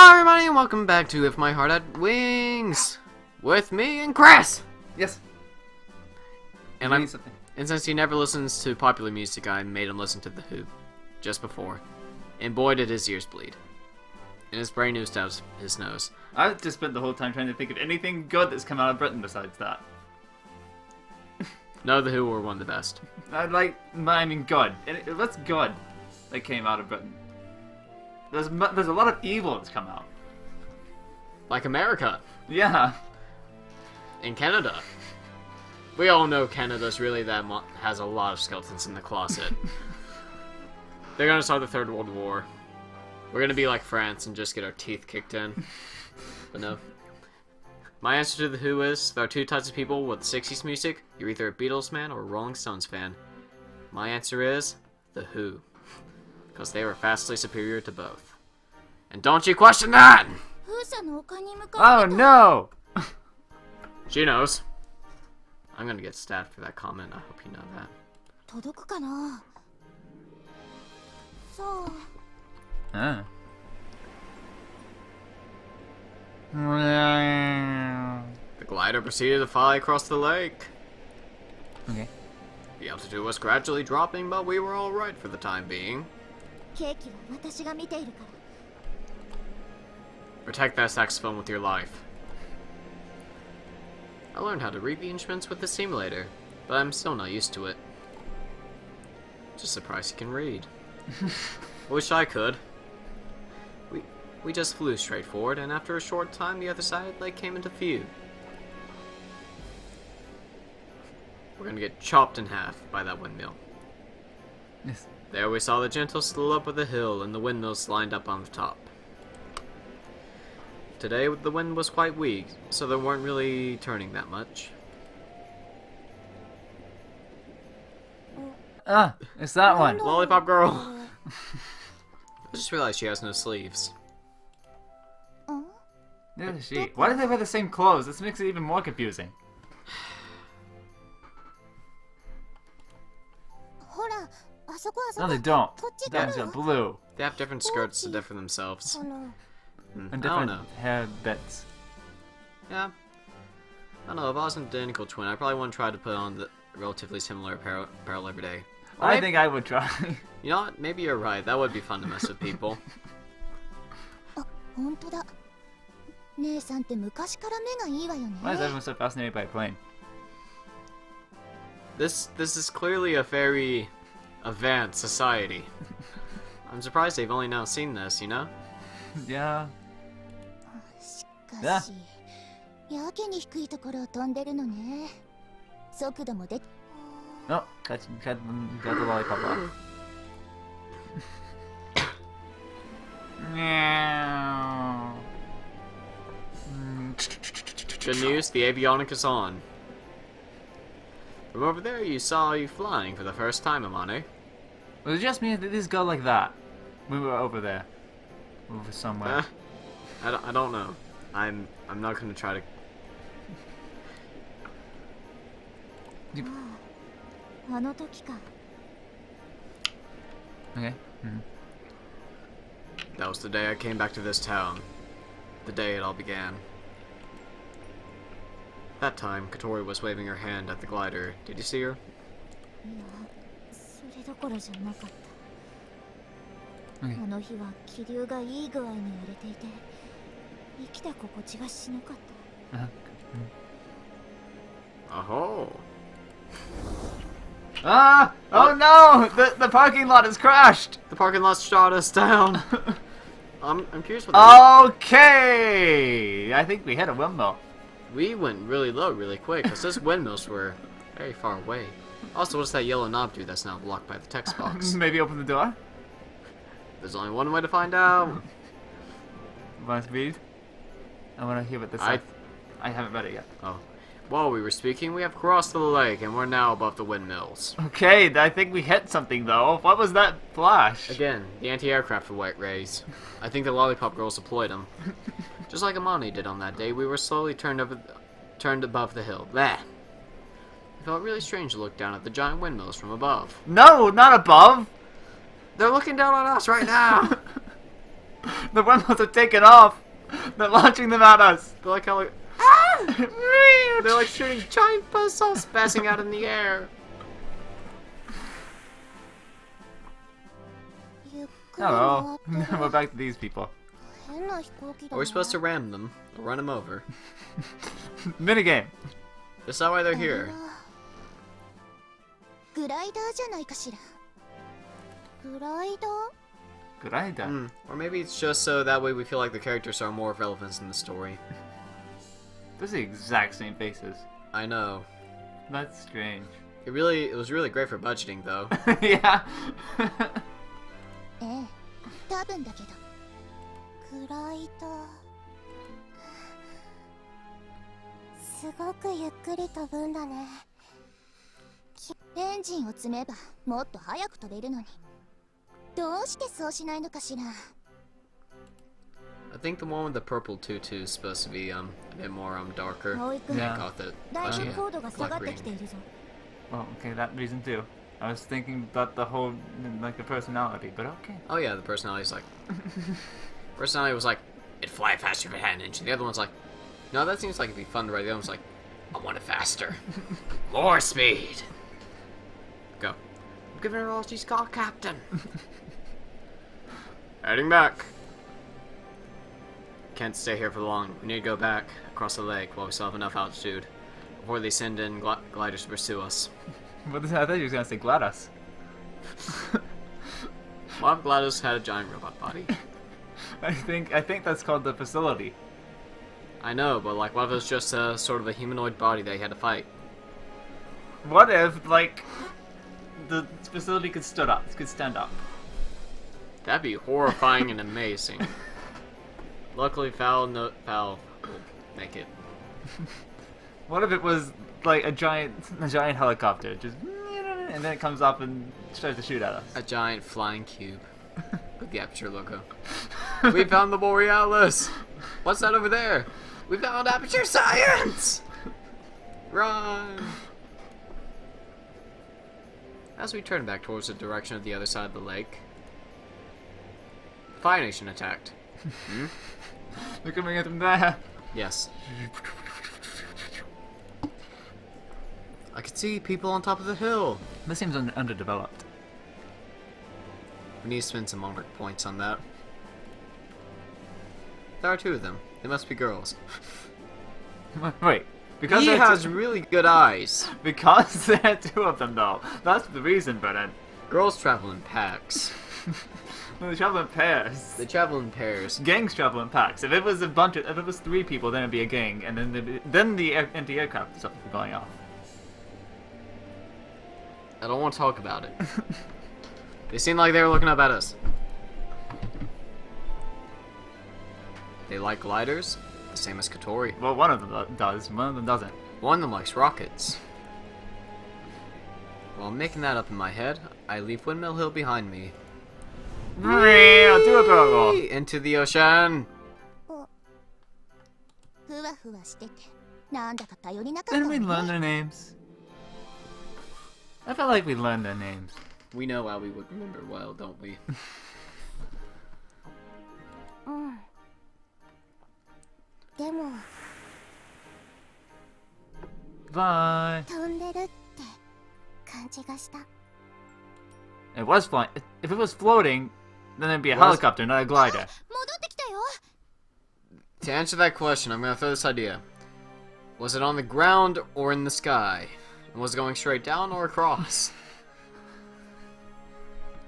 Hello everybody and welcome back to If My Heart Had Wings with me and Chris. Yes. And since he never listens to popular music, I made him listen to The Who just before. And boy did his ears bleed. And his brain oozed out his nose. I just spent the whole time trying to think of anything good that's come out of Britain besides that. No, The Who were one of the best. I mean good. What's good that came out of Britain? There's a lot of evil that's come out. Like America. Yeah. And Canada. We all know Canada's really has a lot of skeletons in the closet. They're gonna start the Third World War. We're gonna be like France and just get our teeth kicked in. But no. My answer to The Who is, there are two types of people with 60s music. You're either a Beatles fan or a Rolling Stones fan. My answer is, The Who. Because they were vastly superior to both. And don't you question that! Oh no! She knows. I'm gonna get stabbed for that comment, I hope you know that. The glider proceeded to fly across the lake. Okay. The altitude was gradually dropping, but we were alright for the time being. Protect that saxophone with your life. I learned how to read the instruments with the simulator, but I'm still not used to it. Just surprised you can read. Wish I could. We just flew straight forward, and after a short time, the other side of the lake came into view. We're gonna get chopped in half by that windmill. Yes. There we saw the gentle slope of the hill and the windmills lined up on the top. Today the wind was quite weak, so they weren't really turning that much. Ah, it's that one. Lollipop girl! I just realized she has no sleeves. Neither does she. Why do they wear the same clothes? This makes it even more confusing. No, they don't. That one's got blue. They have different skirts to differ themselves. And I don't different know. hair bits. Yeah. I don't know, if I was an identical twin, I probably wouldn't try to put on the relatively similar apparel every day. Or I think I would try. You know what? Maybe you're right. That would be fun to mess with people. Why is everyone so fascinated by a plane? This is clearly a very advanced society. I'm surprised they've only now seen this, you know? Yeah. Yeah. No, got the lollipop off. Meow. Good news, the avionic is on. From over there, you saw you flying for the first time, Amane. Was it just me or did this go like that? We were over there. Over somewhere. I don't know. I'm not gonna try to... Okay. That was the day I came back to this town. The day it all began. That time, Katori was waving her hand at the glider. Did you see her? Oh. Ah! Oh no! The parking lot has crashed! The parking lot shot us down. I'm curious what that is. Okay! I think we hit a windmill. We went really low really quick, because those windmills were very far away. Also, what's that yellow knob do that's now blocked by the text box? Maybe open the door? There's only one way to find out. Want to read? I want to hear what this says. I haven't read it yet. Oh. While we were speaking, we have crossed the lake, and we're now above the windmills. Okay, I think we hit something though. What was that flash? Again, the anti-aircraft rays. I think the lollipop girls deployed them. Just like Amani did on that day, we were slowly turned above the hill. Bleh. It felt really strange to look down at the giant windmills from above. No, not above. They're looking down on us right now. The windmills are taking off. They're launching them at us. They're like how like they're like shooting giant buzzsaws passing out in the air. Hello. We're back to these people. Are we supposed to ram them or run them over? Minigame. That's not why they're here. Good idea. Or maybe it's just so that way we feel like the characters are more relevant in the story. Those are the exact same faces. I know. That's strange. It was really great for budgeting though. Yeah. I think the one with the purple tutu is supposed to be a bit more darker. Yeah. I caught that. Black green. Well, okay, that reason too. I was thinking about the whole, like, the personality, but okay. Oh yeah, the personality's like... personality was like, it'd fly faster if it had an engine. The other one's like, no, that seems like it'd be fun to ride. The other one's like, I want it faster. More speed. Go. I'm giving her all she's got, Captain. Heading back. Can't stay here for long. We need to go back across the lake while we still have enough altitude before they send in gliders to pursue us. What is that? I thought you were gonna say GLaDOS. What if GLaDOS had a giant robot body? I think that's called the facility. I know, but like, what if it was just sort of a humanoid body that he had to fight? What if, like, the facility could stand up? That'd be horrifying and amazing. Luckily, Foul will make it. What if it was like a giant helicopter, just and then it comes up and starts to shoot at us? A giant flying cube with the Aperture logo. We found the Borealis. What's that over there? We found Aperture Science. Run! As we turn back towards the direction of the other side of the lake, the Fire Nation attacked. They're coming in from there. Yes. I could see people on top of the hill. This seems underdeveloped. We need to spend some more points on that. There are two of them. They must be girls. Wait, because he has really good eyes. Because there are two of them, though. That's the reason, Brennan. Girls travel in packs. They travel in pairs. They travel in pairs. Gangs travel in packs. If it was if it was three people, then it'd be a gang, and then the anti-aircraft stuff would be going off. I don't want to talk about it. They seemed like they were looking up at us. They like gliders, the same as Katori. Well, one of them does, one of them doesn't. One of them likes rockets. While making that up in my head, I leave Windmill Hill behind me. Do a barrel roll. Into the ocean. Didn't we learn their names? I felt like we learned their names. We know how we would remember well, don't we? Bye. It was flying. If it was floating, then it'd be a helicopter, not a glider. To answer that question, I'm gonna throw this idea. Was it on the ground or in the sky? And was it going straight down or across?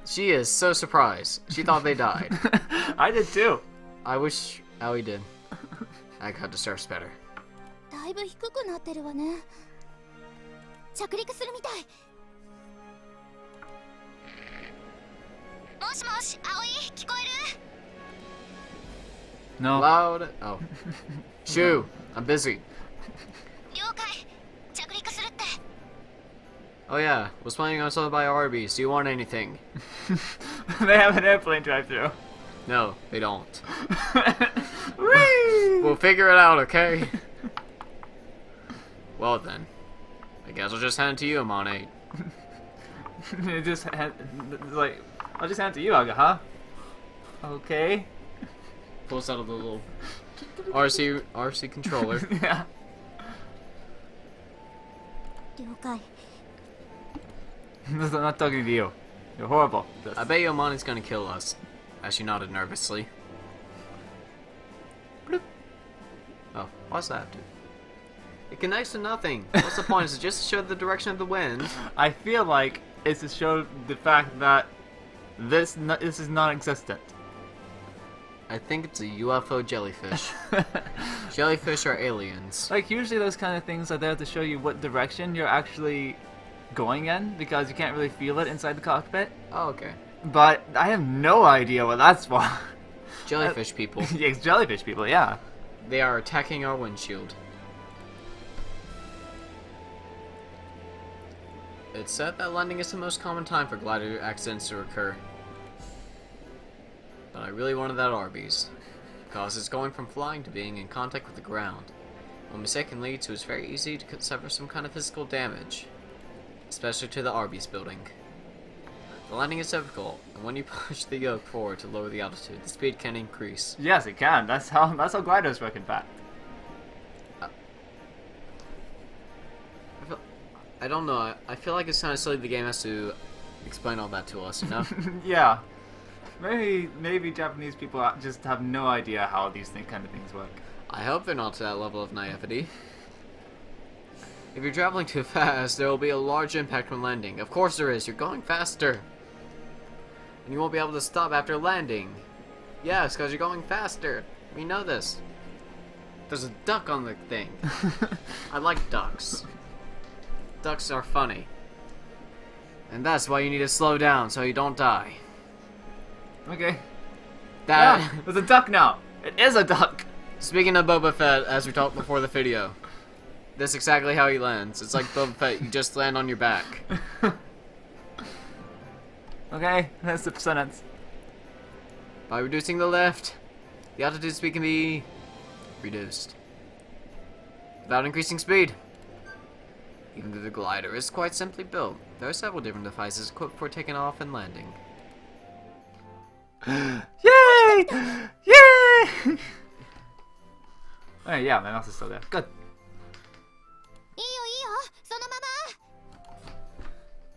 She is so surprised. She thought they died. I did too. I wish Aoi did. I got to surf better. No. Loud. Oh. Shoo, I'm busy. Oh yeah, was planning on something by Arby's. Do you want anything? They have an airplane drive-through. No, they don't. We'll figure it out, okay? Well then, I guess I'll just hand it to you, Amane. I'll just hand it to you, Aga, huh? Okay. pulls out a little RC controller. Yeah. 了解 I'm not talking to you. You're horrible. I bet Yomani's gonna kill us. As she nodded nervously. Bloop. Oh, what's that do? It connects to nothing. What's the point? Is it just to show the direction of the wind? I feel like it's to show the fact that this is non-existent. I think it's a UFO jellyfish. Jellyfish are aliens. Like, usually those kind of things are there to show you what direction you're actually going in, because you can't really feel it inside the cockpit. Oh, okay. But I have no idea what that's for. Jellyfish people. Yeah, it's jellyfish people, yeah. They are attacking our windshield. It's said that landing is the most common time for glider accidents to occur. But I really wanted that Arby's, because it's going from flying to being in contact with the ground. When mistake can lead to, it's very easy to suffer some kind of physical damage, especially to the Arby's building. The landing is difficult, and when you push the yoke forward to lower the altitude, the speed can increase. Yes, it can. That's how gliders work, in fact. I don't know. I feel like it's kind of silly the game has to explain all that to us, you know? Yeah. Maybe Japanese people just have no idea how these kind of things work. I hope they're not to that level of naivety. If you're traveling too fast, there will be a large impact when landing. Of course there is. You're going faster. And you won't be able to stop after landing. Yes, because you're going faster. We know this. There's a duck on the thing. I like ducks. Ducks are funny. And that's why you need to slow down so you don't die. Okay. That. Yeah, there's a duck now. It is a duck. Speaking of Boba Fett, as we talked before the video, that's exactly how he lands. It's like Boba Fett, you just land on your back. Okay, that's the sentence. By reducing the lift, the altitude speed can be reduced without increasing speed. Even though the glider is quite simply built, there are several different devices equipped for taking off and landing. Yay! Yay! Oh yeah, my mouse is still there. Good. いいよいいよそのまま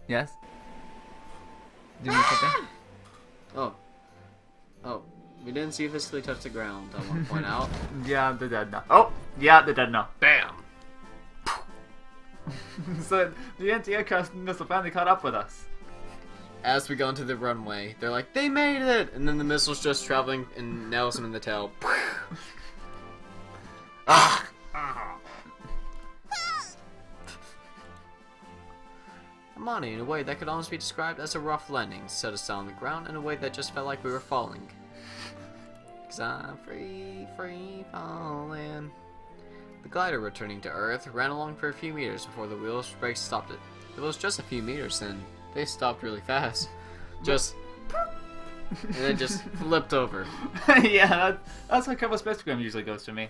Yes? Do you need something? Oh, we didn't see you physically touch the ground, I want to point out. Yeah, they're dead now. Oh! Yeah, they're dead now. Bam! So, the anti-aircraft missile finally caught up with us. As we go into the runway, they're like, they made it! And then the missile's just traveling and nails them in the tail. Ah! Amani, in a way that could almost be described as a rough landing, set us down on the ground in a way that just felt like we were falling. 'Cause I'm free falling. The glider, returning to Earth, ran along for a few meters before the wheel's brakes stopped it. It was just a few meters then. They stopped really fast. Just... and then just flipped over. Yeah, that's how Kerbal Space Program usually goes to me.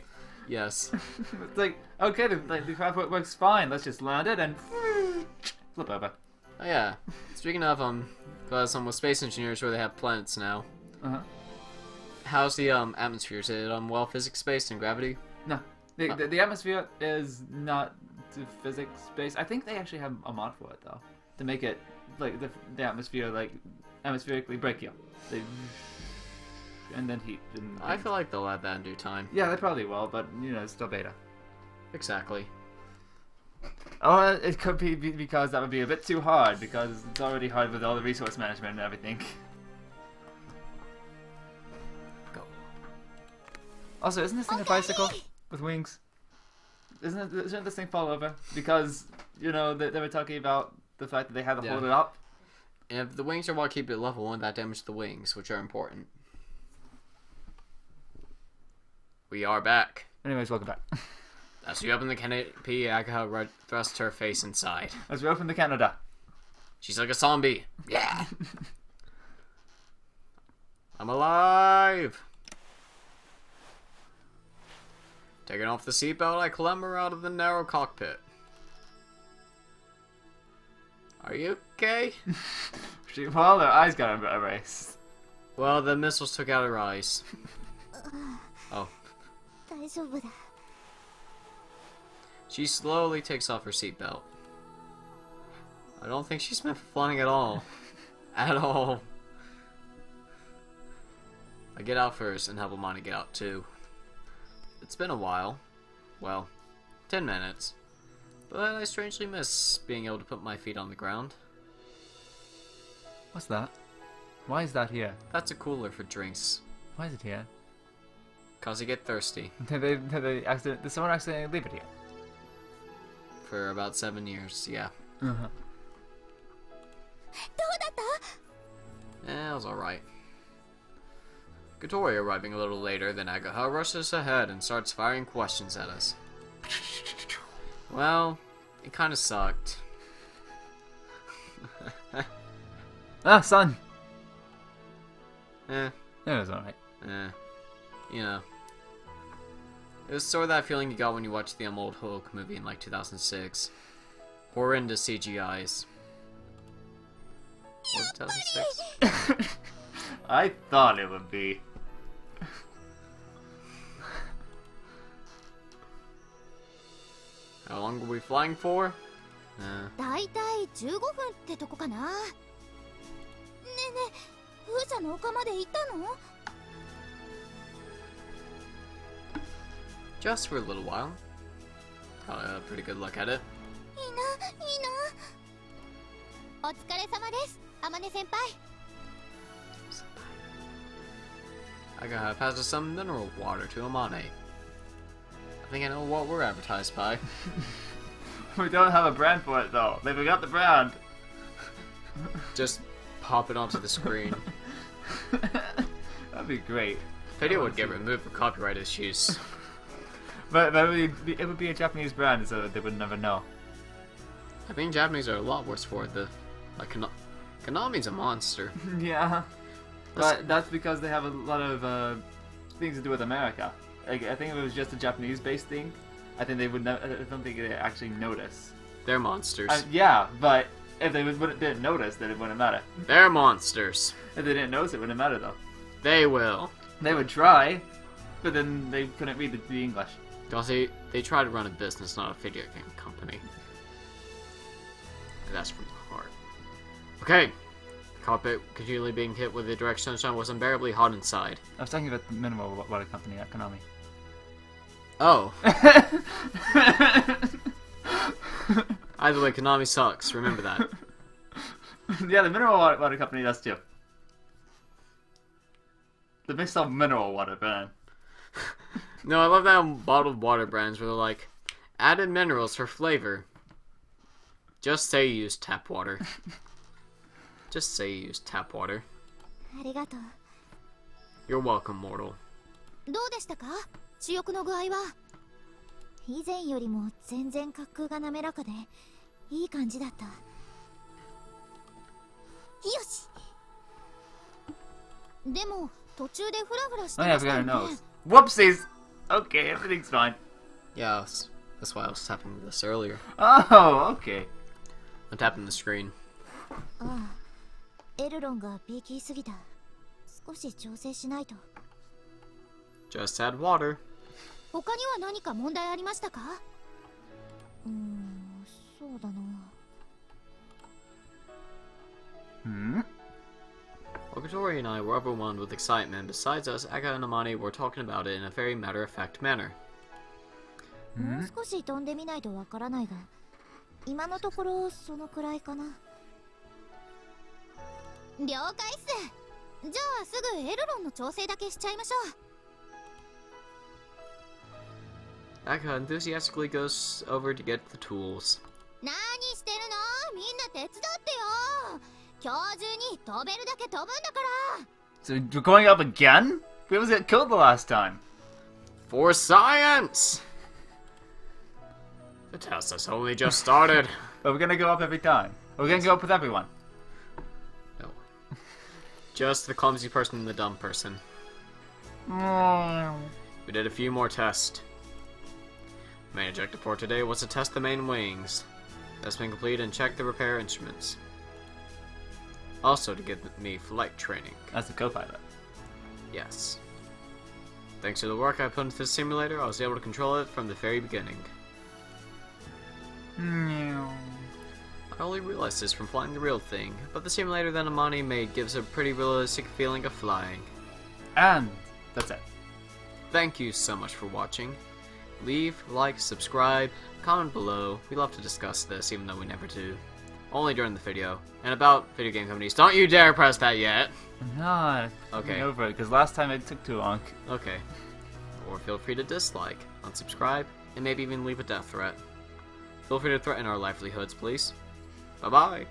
Yes. It's like, okay, the craft works fine, let's just land it and flip over. Oh yeah. Speaking of, because I'm with space engineers where they have planets now. Uh-huh. How's the atmosphere? Is it well physics-based and gravity? No, the atmosphere is not to physics-based. I think they actually have a mod for it, though. To make it, like, the atmosphere, like, atmospherically brachial. They... and then heat. And I feel like they'll add that in due time. yeah, they probably will, but, you know, it's still beta. Exactly. Or it could be because that would be a bit too hard, because it's already hard with all the resource management and everything. Go. Also, isn't this thing a bicycle with wings? Shouldn't this thing fall over? Because, you know, they were talking about the fact that they had to hold it up. And if the wings are what keep it level, won't that damage the wings, which are important? We are back. Anyways, welcome back. As we open the canopy, Agha thrusts her face inside. As we open to Canada. She's like a zombie. Yeah. I'm alive. Taking off the seatbelt, I clamber out of the narrow cockpit. Are you okay? Well, her eyes got erased. Well, the missiles took out her eyes. Oh. 大丈夫だ。 She slowly takes off her seatbelt. I don't think she's meant for flying at all. At all. I get out first and help Amani get out too. It's been a while. Well, 10 minutes. But I strangely miss being able to put my feet on the ground. What's that? Why is that here? That's a cooler for drinks. Why is it here? Cause you get thirsty. Did someone accidentally leave it here? For about 7 years, yeah. どうだった？ It was alright. Katori arriving a little later than Agaha rushes ahead and starts firing questions at us. Well, it kinda sucked. Ah, son! Eh, It was alright. you know. It was sort of that feeling you got when you watched the old Hulk movie in like 2006. Horrendous CGIs. Was it 2006? I thought it would be. How long were we flying for? だいたい15分ってとこかな。ねえねえ、風車の丘まで行ったの？ Just for a little while. Got a pretty good look at it. いいな、いいな。お疲れ様です、天音先輩。Agaha passes some mineral water to Amane. I think I know what we're advertised by. We don't have a brand for it though. They forgot the brand. Just pop it onto the screen. That'd be great. Video would get removed for copyright issues. But it would be a Japanese brand, so they would never know. I think Japanese are a lot worse for it. Like Konami's a monster. Yeah, but that's because they have a lot of things to do with America. Like, I think if it was just a Japanese-based thing, I think they would. I don't think they actually notice. They're monsters. Yeah, but if they didn't notice, then it wouldn't matter. They're monsters. If they didn't notice, it wouldn't matter though. They will. They would try, but then they couldn't read the English. Because they try to run a business, not a video game company. That's from the heart. Okay. The cockpit continually being hit with the direct sunshine was unbearably hot inside. I was talking about the mineral water company at Konami. Oh. Either way, Konami sucks. Remember that. Yeah, the mineral water company does too. The mixed up mineral water brand. No, I love that bottled water brands where they're like, added minerals for flavor. Just say you use tap water. Just say you use tap water. ありがとう。 You're welcome, mortal. どうでしたか？主翼の具合は。以前よりも全然滑空が滑らかでいい感じだった。よし。でも途中でフラフラして Oh ま yeah, I した forgot よ her ね。 nose. Whoopsies! Okay, everything's fine. Yeah, that's why I was tapping this earlier. Oh, okay. I'm tapping the screen. ああ、エルロンがビーキーすぎた。少し調整しないと。 Just add water. 他には何か問題ありましたか？そうだな。Hmm? Okatori and I were overwhelmed with excitement. Besides us, Aga and Amani were talking about it in a very matter-of-fact manner. もう少し飛んでみないとわからないが、今のところそのくらいかな。了解っす。じゃあすぐエルロンの調整だけしちゃいましょう。 Aga enthusiastically goes over to get the tools. 何してるの？みんな手伝ってよ。今日中に飛べるだけ飛ぶんだから。 So we're going up again? We almost got killed the last time. For science! The test has only just started. But we're gonna go up every time. We're gonna go up with everyone. No. Just the clumsy person and the dumb person. Mm. We did a few more tests. Main objective for today was to test the main wings. That's been completed and check the repair instruments. Also to give me flight training. As the co-pilot. Yes. Thanks to the work I put into this simulator, I was able to control it from the very beginning. I only realized this from flying the real thing, but the simulator that Amani made gives a pretty realistic feeling of flying. And that's it. Thank you so much for watching. Leave, like, subscribe, comment below. We love to discuss this, even though we never do. Only during the video. And about video game companies, don't you dare press that yet! No, Okay. over it, because last time it took too long. Okay. Or feel free to dislike, unsubscribe, and maybe even leave a death threat. Feel free to threaten our livelihoods, please. Bye-bye!